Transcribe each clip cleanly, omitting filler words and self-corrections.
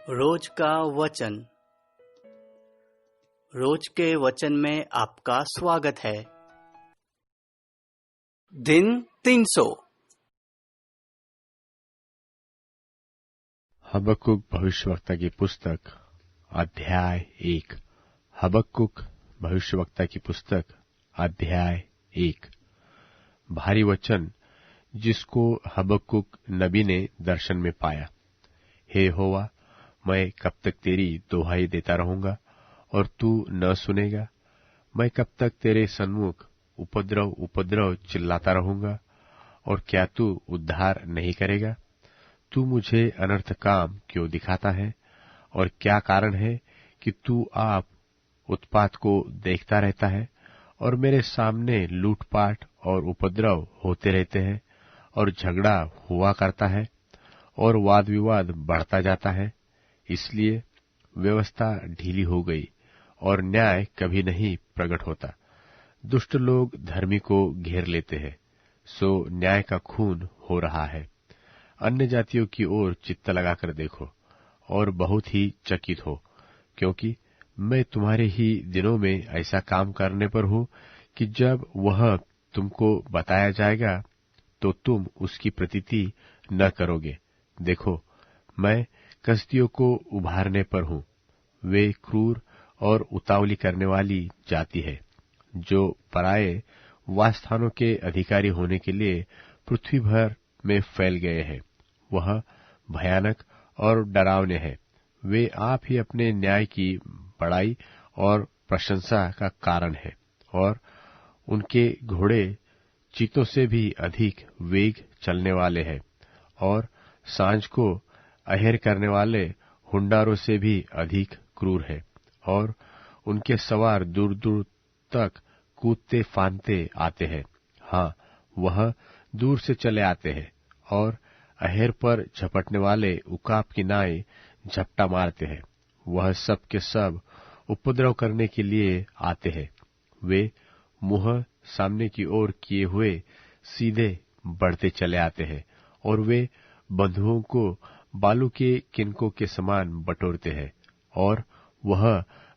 रोज का वचन। रोज के वचन में आपका स्वागत है। दिन 300। हबक्कुक भविष्यवक्ता की पुस्तक अध्याय 1। हबक्कुक भविष्यवक्ता की पुस्तक अध्याय 1। भारी वचन जिसको हबक्कुक नबी ने दर्शन में पाया। हे यहोवा, मैं कब तक तेरी दुहाई देता रहूंगा और तू न सुनेगा? मैं कब तक तेरे सन्मुख उपद्रव उपद्रव चिल्लाता रहूंगा और क्या तू उद्धार नहीं करेगा? तू मुझे अनर्थ काम क्यों दिखाता है? और क्या कारण है कि तू आप उत्पात को देखता रहता है और मेरे सामने लूटपाट और उपद्रव होते रहते हैं और झगड़ा हुआ करता है और वाद विवाद बढ़ता जाता है। इसलिए व्यवस्था ढीली हो गई और न्याय कभी नहीं प्रकट होता। दुष्ट लोग धर्मी को घेर लेते हैं, सो न्याय का खून हो रहा है। अन्य जातियों की ओर चित्त लगाकर देखो और बहुत ही चकित हो, क्योंकि मैं तुम्हारे ही दिनों में ऐसा काम करने पर हूं कि जब वह तुमको बताया जाएगा तो तुम उसकी प्रतीति न करोगे। देखो, मैं कसदियों को उभारने पर हूं। वे क्रूर और उतावली करने वाली जाति है, जो पराये वासस्थानों के अधिकारी होने के लिए पृथ्वी भर में फैल गए हैं। वह भयानक और डरावने हैं। वे आप ही अपने न्याय की बड़ाई और प्रशंसा का कारण है, और उनके घोड़े चीतों से भी अधिक वेग चलने वाले हैं, और सांझ को अहेर करने वाले हुंडारों से भी अधिक क्रूर है, और उनके सवार दूर दूर तक कूदते फांदते आते हैं। हाँ, वह दूर से चले आते हैं और अहेर पर झपटने वाले उकाब की नाई झपटा मारते हैं। वह सब के सब उपद्रव करने के लिए आते हैं। वे मुंह सामने की ओर किए हुए सीधे बढ़ते चले आते हैं, और वे बंधुओं को बालू के किनकों के समान बटोरते हैं, और वह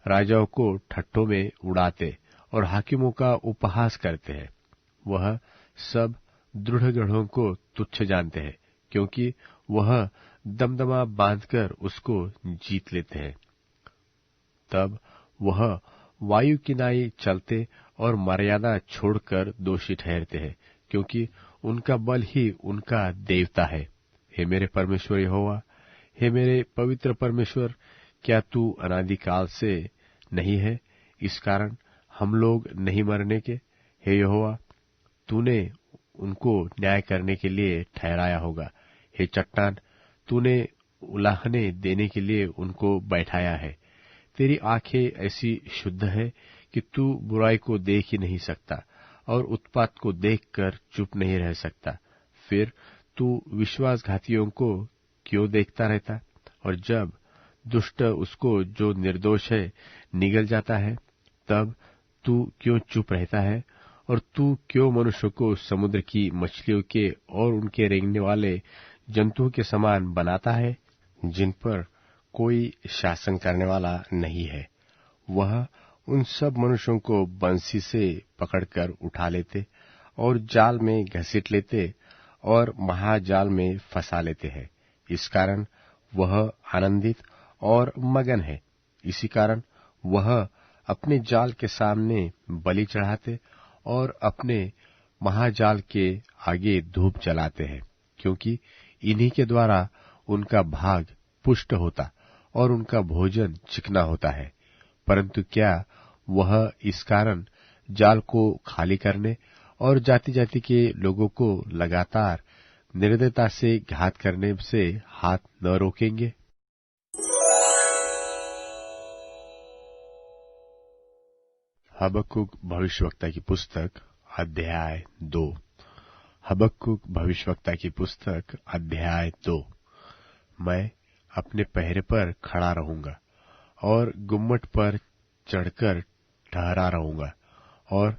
राजाओं को ठट्ठों में उड़ाते और हाकिमों का उपहास करते हैं। वह सब दृढ़ गढ़ों को तुच्छ जानते हैं, क्योंकि वह दमदमा बांधकर उसको जीत लेते हैं। तब वह वायु की नाई चलते और मर्यादा छोड़कर दोषी ठहरते हैं, क्योंकि उनका बल ही उनका देवता है। हे मेरे परमेश्वर यहोवा, हे मेरे पवित्र परमेश्वर, क्या तू अनादिकाल से नहीं है? इस कारण हम लोग नहीं मरने के। हे यहोवा, तूने उनको न्याय करने के लिए ठहराया होगा। हे चट्टान, तूने उलाहने देने के लिए उनको बैठाया है। तेरी आंखें ऐसी शुद्ध है कि तू बुराई को देख ही नहीं सकता और उत्पात को देखकर चुप नहीं रह सकता। फिर तू विश्वासघातियों को क्यों देखता रहता? और जब दुष्ट उसको जो निर्दोष है निगल जाता है, तब तू क्यों चुप रहता है? और तू क्यों मनुष्य को समुद्र की मछलियों के और उनके रेंगने वाले जंतुओं के समान बनाता है, जिन पर कोई शासन करने वाला नहीं है? वह उन सब मनुष्यों को बंसी से पकड़कर उठा लेते और जाल में घसीट लेते और महाजाल में फंसा लेते हैं। इस कारण वह आनंदित और मगन है। इसी कारण वह अपने जाल के सामने बलि चढ़ाते और अपने महाजाल के आगे धूप जलाते हैं, क्योंकि इन्हीं के द्वारा उनका भाग पुष्ट होता और उनका भोजन चिकना होता है। परंतु क्या वह इस कारण जाल को खाली करने और जाति जाति के लोगों को लगातार निर्दयता से घात करने से हाथ न रोकेंगे? हबक्कुक भविष्यवक्ता की पुस्तक अध्याय 2। हबक्कुक भविष्यवक्ता की पुस्तक अध्याय 2। मैं अपने पहरे पर खड़ा रहूंगा और गुम्मट पर चढ़कर ठहरा रहूंगा और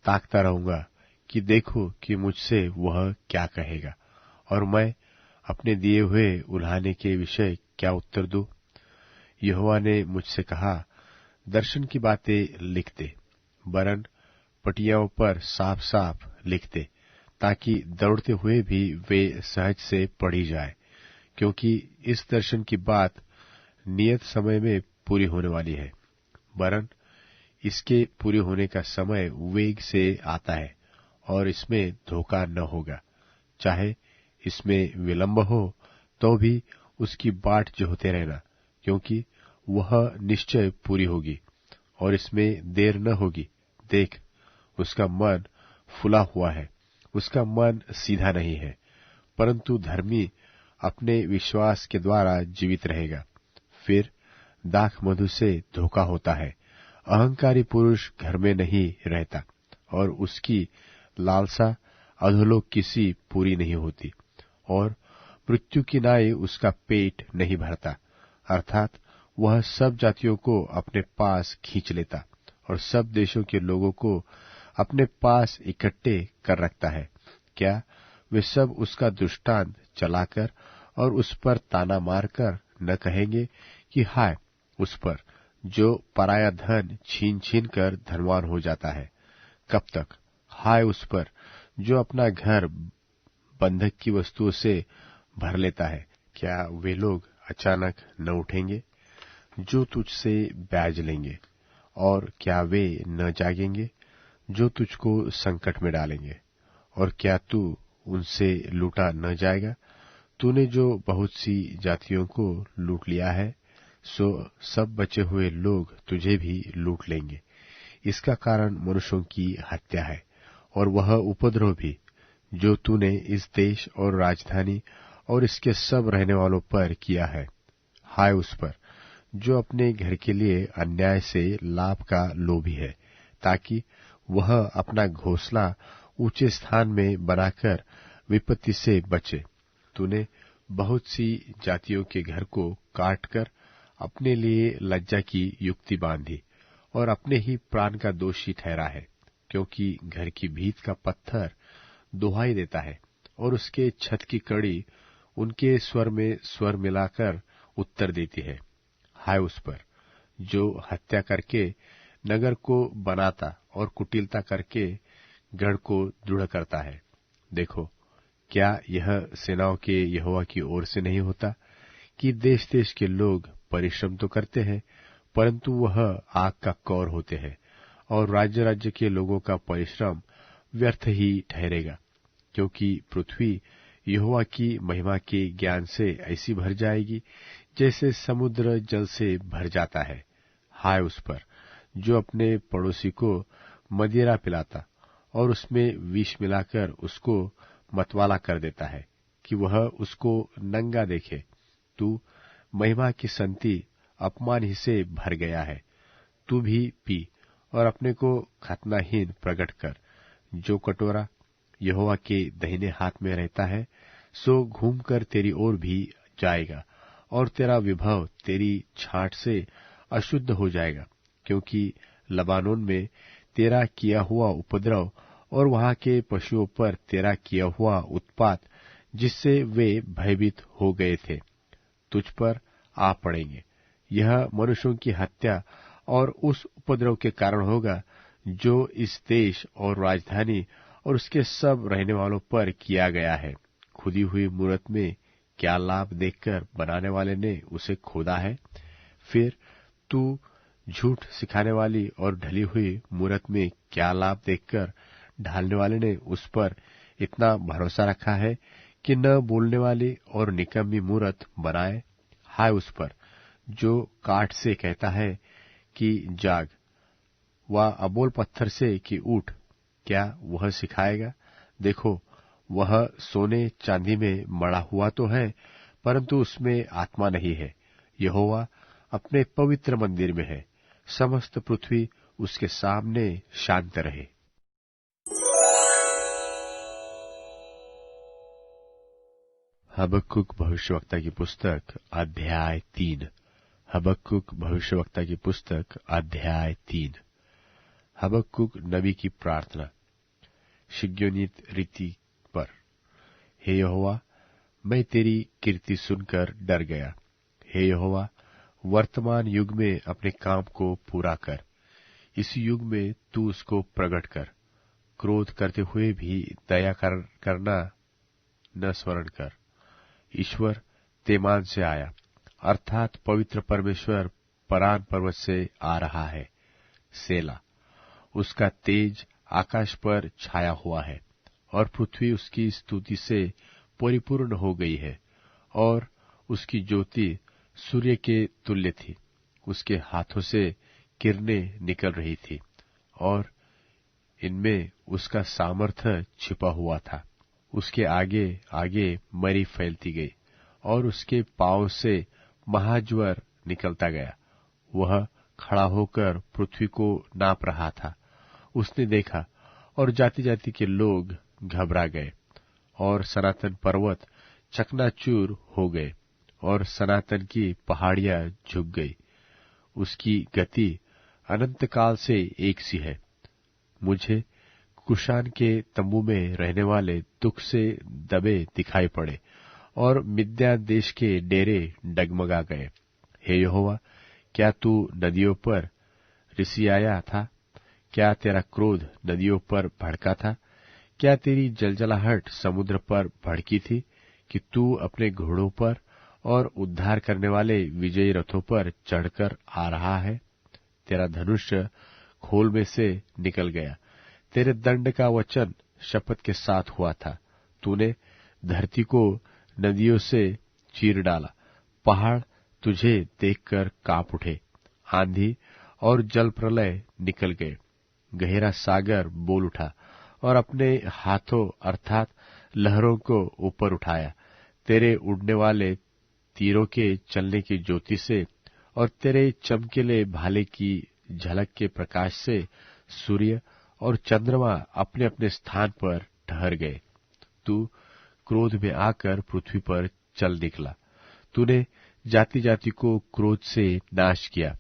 ताकता रहूंगा कि देखो कि मुझसे वह क्या कहेगा, और मैं अपने दिए हुए उल्हाने के विषय क्या उत्तर दूं। यहोवा ने मुझसे कहा, दर्शन की बातें लिख दे, वरन पटियाओं पर साफ साफ लिख दे, ताकि दौड़ते हुए भी वे सहज से पढ़ी जाए, क्योंकि इस दर्शन की बात नियत समय में पूरी होने वाली है। वरन इसके पूरे होने का समय वेग से आता है, और इसमें धोखा न होगा। चाहे इसमें विलंब हो तो भी उसकी बाट जोहते रहना, क्योंकि वह निश्चय पूरी होगी, और इसमें देर न होगी। देख, उसका मन फुला हुआ है, उसका मन सीधा नहीं है, परंतु धर्मी अपने विश्वास के द्वारा जीवित रहेगा। फिर दाख मधु से धोखा होता है। अहंकारी पुरुष घर में नहीं रहता, और उसकी लालसा अधोलोक किसी पूरी नहीं होती, और मृत्यु की नाई उसका पेट नहीं भरता। अर्थात वह सब जातियों को अपने पास खींच लेता, और सब देशों के लोगों को अपने पास इकट्ठे कर रखता है। क्या वे सब उसका दृष्टांत चलाकर और उस पर ताना मारकर न कहेंगे कि हाय उस पर जो पराया धन छीन छीन कर धनवान हो जाता है? कब तक? हाय उस पर जो अपना घर बंधक की वस्तुओं से भर लेता है। क्या वे लोग अचानक न उठेंगे जो तुझसे ब्याज लेंगे? और क्या वे न जागेंगे जो तुझको संकट में डालेंगे? और क्या तू उनसे लूटा न जाएगा? तूने जो बहुत सी जातियों को लूट लिया है, सो सब बचे हुए लोग तुझे भी लूट लेंगे। इसका कारण मनुष्यों की हत्या है, और वह उपद्रव भी जो तूने इस देश और राजधानी और इसके सब रहने वालों पर किया है। हाय उस पर जो अपने घर के लिए अन्याय से लाभ का लोभी है, ताकि वह अपना घोंसला ऊंचे स्थान में बनाकर विपत्ति से बचे। तूने बहुत सी जातियों के घर को काटकर अपने लिए लज्जा की युक्ति बांधी, और अपने ही प्राण का दोषी ठहरा है, क्योंकि घर की भीत का पत्थर दुहाई देता है, और उसके छत की कड़ी उनके स्वर में स्वर मिलाकर उत्तर देती है। हाय उस पर जो हत्या करके नगर को बनाता और कुटिलता करके गढ़ को दृढ़ करता है। देखो, क्या यह सेनाओं के यहोवा की ओर से नहीं होता कि देश देश के लोग परिश्रम तो करते हैं, परंतु वह आग का कौर होते हैं, और राज्य राज्य के लोगों का परिश्रम व्यर्थ ही ठहरेगा, क्योंकि पृथ्वी यहोवा की महिमा के ज्ञान से ऐसी भर जाएगी जैसे समुद्र जल से भर जाता है। हाय उस पर जो अपने पड़ोसी को मदिरा पिलाता और उसमें विष मिलाकर उसको मतवाला कर देता है कि वह उसको नंगा देखे। तू महिमा की संति अपमान ही से भर गया है। तू भी पी और अपने को खतनाहीन प्रकट कर। जो कटोरा यहोवा के दाहिने हाथ में रहता है, सो घूमकर तेरी ओर भी जाएगा, और तेरा विभव तेरी छांट से अशुद्ध हो जाएगा, क्योंकि लबानोन में तेरा किया हुआ उपद्रव और वहां के पशुओं पर तेरा किया हुआ उत्पात, जिससे वे भयभीत हो गए थे, तुझ पर आ पड़ेंगे। यह मनुष्यों की हत्या और उस उपद्रव के कारण होगा जो इस देश और राजधानी और उसके सब रहने वालों पर किया गया है। खुदी हुई मूरत में क्या लाभ देखकर बनाने वाले ने उसे खोदा है? फिर तू झूठ सिखाने वाली और ढली हुई मूरत में क्या लाभ देखकर ढालने वाले ने उस पर इतना भरोसा रखा है कि न बोलने वाली और निकम्मी मूरत बनाए? हाय उस पर जो काठ से कहता है कि जाग, व अबोल पत्थर से कि उठ, क्या वह सिखाएगा? देखो, वह सोने चांदी में मड़ा हुआ तो है, परंतु उसमें आत्मा नहीं है। यहोवा अपने पवित्र मंदिर में है। समस्त पृथ्वी उसके सामने शांत रहे। हबक्कुक भविष्यवक्ता की पुस्तक अध्याय 3। हबक्कुक भविष्यवक्ता की पुस्तक अध्याय 3। हबक्कुक नबी की प्रार्थना शिग्योनित रीति पर। हे यहोवा, मैं तेरी कीर्ति सुनकर डर गया। हे यहोवा, वर्तमान युग में अपने काम को पूरा कर। इस युग में तू उसको प्रकट कर। क्रोध करते हुए भी दया करना न स्मरण कर। ईश्वर तेमान से आया, अर्थात पवित्र परमेश्वर परान पर्वत से आ रहा है। सेला। उसका तेज आकाश पर छाया हुआ है और पृथ्वी उसकी स्तुति से परिपूर्ण हो गई है, और उसकी ज्योति सूर्य के तुल्य थी। उसके हाथों से किरणें निकल रही थी और इनमें उसका सामर्थ्य छिपा हुआ था। उसके आगे आगे मरी फैलती गई और उसके पांव से महाज्वर निकलता गया। वह खड़ा होकर पृथ्वी को नाप रहा था। उसने देखा और जाति जाति के लोग घबरा गए और सनातन पर्वत चकनाचूर हो गए और सनातन की पहाड़ियां झुक गई। उसकी गति अनंत काल से एक सी है। मुझे कुशान के तंबू में रहने वाले दुख से दबे दिखाई पड़े और मिद्यान देश के डेरे डगमगा गए। हे यहोवा, क्या तू नदियों पर रिसियाया था? क्या तेरा क्रोध नदियों पर भड़का था? क्या तेरी जलजलाहट समुद्र पर भड़की थी कि तू अपने घोड़ों पर और उद्धार करने वाले विजयी रथों पर चढ़कर आ रहा है? तेरा धनुष खोल में से निकल गया। तेरे दंड का वचन शपथ के साथ हुआ था। तूने धरती को नदियों से चीर डाला। पहाड़ तुझे देखकर कांप उठे। आंधी और जल प्रलय निकल गए। गहरा सागर बोल उठा और अपने हाथों अर्थात लहरों को ऊपर उठाया। तेरे उड़ने वाले तीरों के चलने की ज्योति से और तेरे चमकीले भाले की झलक के प्रकाश से सूर्य और चंद्रमा अपने अपने स्थान पर ठहर गए। तू क्रोध में आकर पृथ्वी पर चल निकला। तूने जाति जाति को क्रोध से नाश किया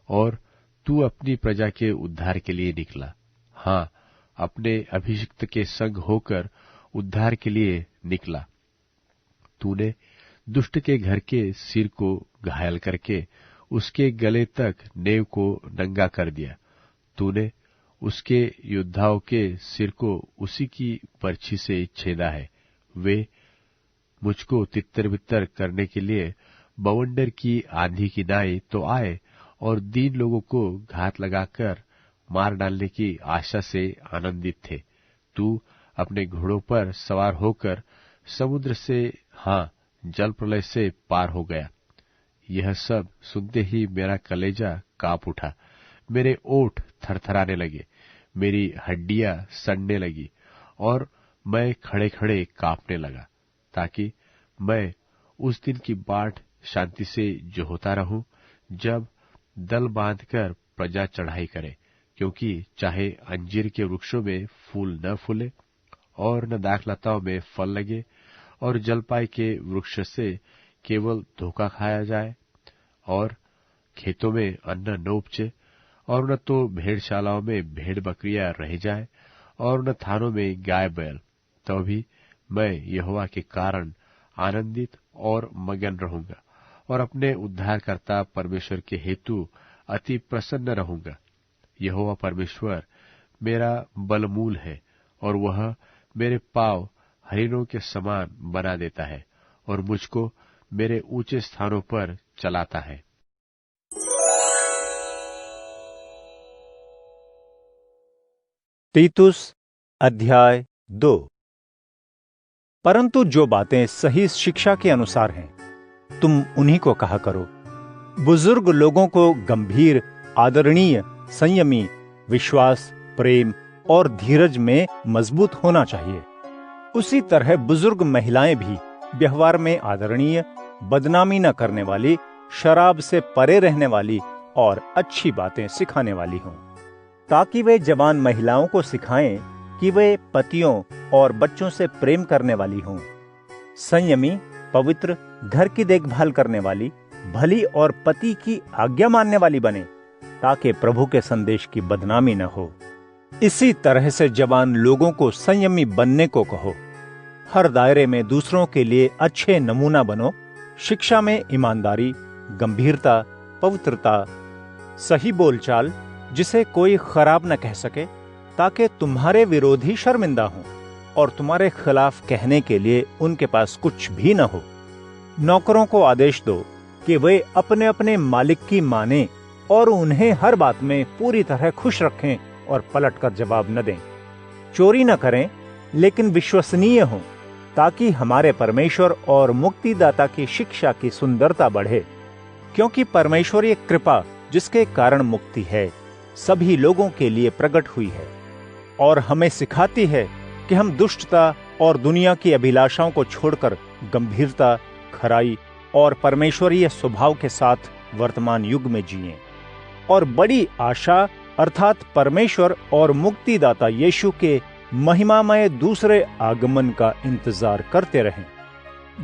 और तू अपनी प्रजा के उद्धार के लिए निकला। हाँ, अपने अभिषिक्त के संग होकर उद्धार के लिए निकला। तूने दुष्ट के घर के सिर को घायल करके उसके गले तक नेव को नंगा कर दिया। तूने उसके योद्धाओं के सिर को उसी की बर्छी से छेदा है। वे मुझको तितर बितर करने के लिए बवंडर की आंधी की नाई तो आए और दीन लोगों को घात लगाकर मार डालने की आशा से आनंदित थे। तू अपने घोड़ों पर सवार होकर समुद्र से, हाँ, जल प्रलय से पार हो गया। यह सब सुनते ही मेरा कलेजा कांप उठा। मेरे ओठ थरथराने लगे, मेरी हड्डियां सड़ने लगी और मैं खड़े खड़े कांपने लगा, ताकि मैं उस दिन की बाट शांति से जोहता रहूं जब दल बांधकर प्रजा चढ़ाई करे। क्योंकि चाहे अंजीर के वृक्षों में फूल न फूले और न दाखलताओं में फल लगे और जलपाई के वृक्ष से केवल धोखा खाया जाए और खेतों में अन्न न उपजे और न तो भेड़शालाओं में भेड़ बकरियां रह जाए और न थानों में गाय बैल, तो भी मैं यहोवा के कारण आनंदित और मगन रहूंगा और अपने उद्धारकर्ता परमेश्वर के हेतु अति प्रसन्न रहूंगा। यहोवा परमेश्वर मेरा बलमूल है और वह मेरे पांव हरिणों के समान बना देता है और मुझको मेरे ऊंचे स्थानों पर चलाता है। तीतुस अध्याय 2। परंतु जो बातें सही शिक्षा के अनुसार हैं, तुम उन्हीं को कहा करो। बुजुर्ग लोगों को गंभीर, आदरणीय, संयमी, विश्वास, प्रेम और धीरज में मजबूत होना चाहिए। उसी तरह बुजुर्ग महिलाएं भी व्यवहार में आदरणीय, बदनामी न करने वाली, शराब से परे रहने वाली और अच्छी बातें सिखाने वाली हों, ताकि वे जवान महिलाओं को सिखाएं कि वे पतियों और बच्चों से प्रेम करने वाली हों, संयमी, पवित्र, घर की देखभाल करने वाली, भली और पति की आज्ञा मानने वाली बने, ताकि प्रभु के संदेश की बदनामी न हो। इसी तरह से जवान लोगों को संयमी बनने को कहो। हर दायरे में दूसरों के लिए अच्छे नमूना बनो। शिक्षा में ईमानदारी, गंभीरता, पवित्रता, सही बोलचाल जिसे कोई खराब न कह सके, ताकि तुम्हारे विरोधी शर्मिंदा हों और तुम्हारे खिलाफ कहने के लिए उनके पास कुछ भी न हो। नौकरों को आदेश दो कि वे अपने अपने मालिक की माने और उन्हें हर बात में पूरी तरह खुश रखें और पलटकर जवाब न दें। चोरी न करें, लेकिन विश्वसनीय हों, ताकि हमारे परमेश्वर और मुक्तिदाता की शिक्षा की सुंदरता बढ़े। क्योंकि परमेश्वरीय कृपा जिसके कारण मुक्ति है, सभी लोगों के लिए प्रकट हुई है और हमें सिखाती है कि हम दुष्टता और दुनिया की अभिलाषाओं को छोड़कर गंभीरता, खराई और परमेश्वरीय स्वभाव के साथ वर्तमान युग में जिएं और बड़ी आशा अर्थात परमेश्वर और मुक्तिदाता यीशु के महिमामय दूसरे आगमन का इंतजार करते रहें,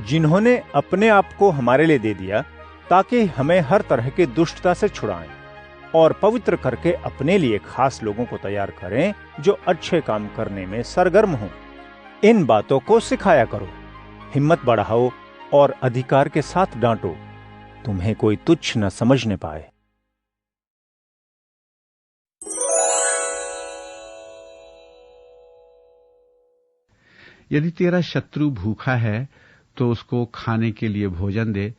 जिन्होंने अपने आप को हमारे लिए दे दिया ताकि हमें हर तरह की दुष्टता से छुड़ाएं और पवित्र करके अपने लिए खास लोगों को तैयार करें जो अच्छे काम करने में सरगर्म हों। इन बातों को सिखाया करो, हिम्मत बढ़ाओ और अधिकार के साथ डांटो, तुम्हें कोई तुच्छ न समझने पाए। यदि तेरा शत्रु भूखा है तो उसको खाने के लिए भोजन दे,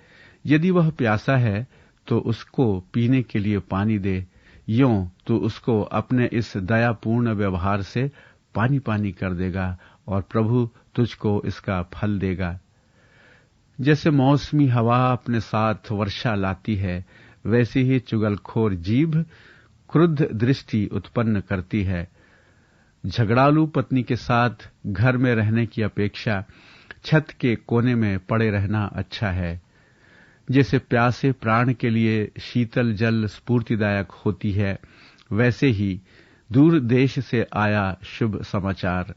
यदि वह प्यासा है तो उसको पीने के लिए पानी दे। यों तो उसको अपने इस दयापूर्ण व्यवहार से पानी पानी कर देगा और प्रभु तुझको इसका फल देगा। जैसे मौसमी हवा अपने साथ वर्षा लाती है, वैसे ही चुगलखोर जीभ क्रुद्ध दृष्टि उत्पन्न करती है। झगड़ालू पत्नी के साथ घर में रहने की अपेक्षा छत के कोने में पड़े रहना अच्छा है। जैसे प्यासे प्राण के लिए शीतल जल स्फूर्तिदायक होती है, वैसे ही दूर देश से आया शुभ समाचार।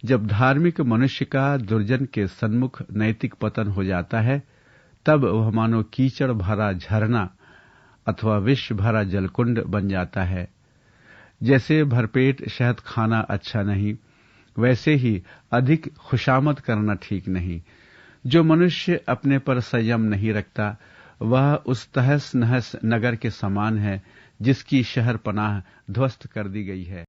जब धार्मिक मनुष्य का दुर्जन के सन्मुख नैतिक पतन हो जाता है, तब वह मानो कीचड़ भरा झरना अथवा विष भरा जलकुंड बन जाता है। जैसे भरपेट शहद खाना अच्छा नहीं, वैसे ही अधिक खुशामद करना ठीक नहीं। जो मनुष्य अपने पर संयम नहीं रखता, वह उस तहस नहस नगर के समान है जिसकी शहर पनाह ध्वस्त कर दी गई है।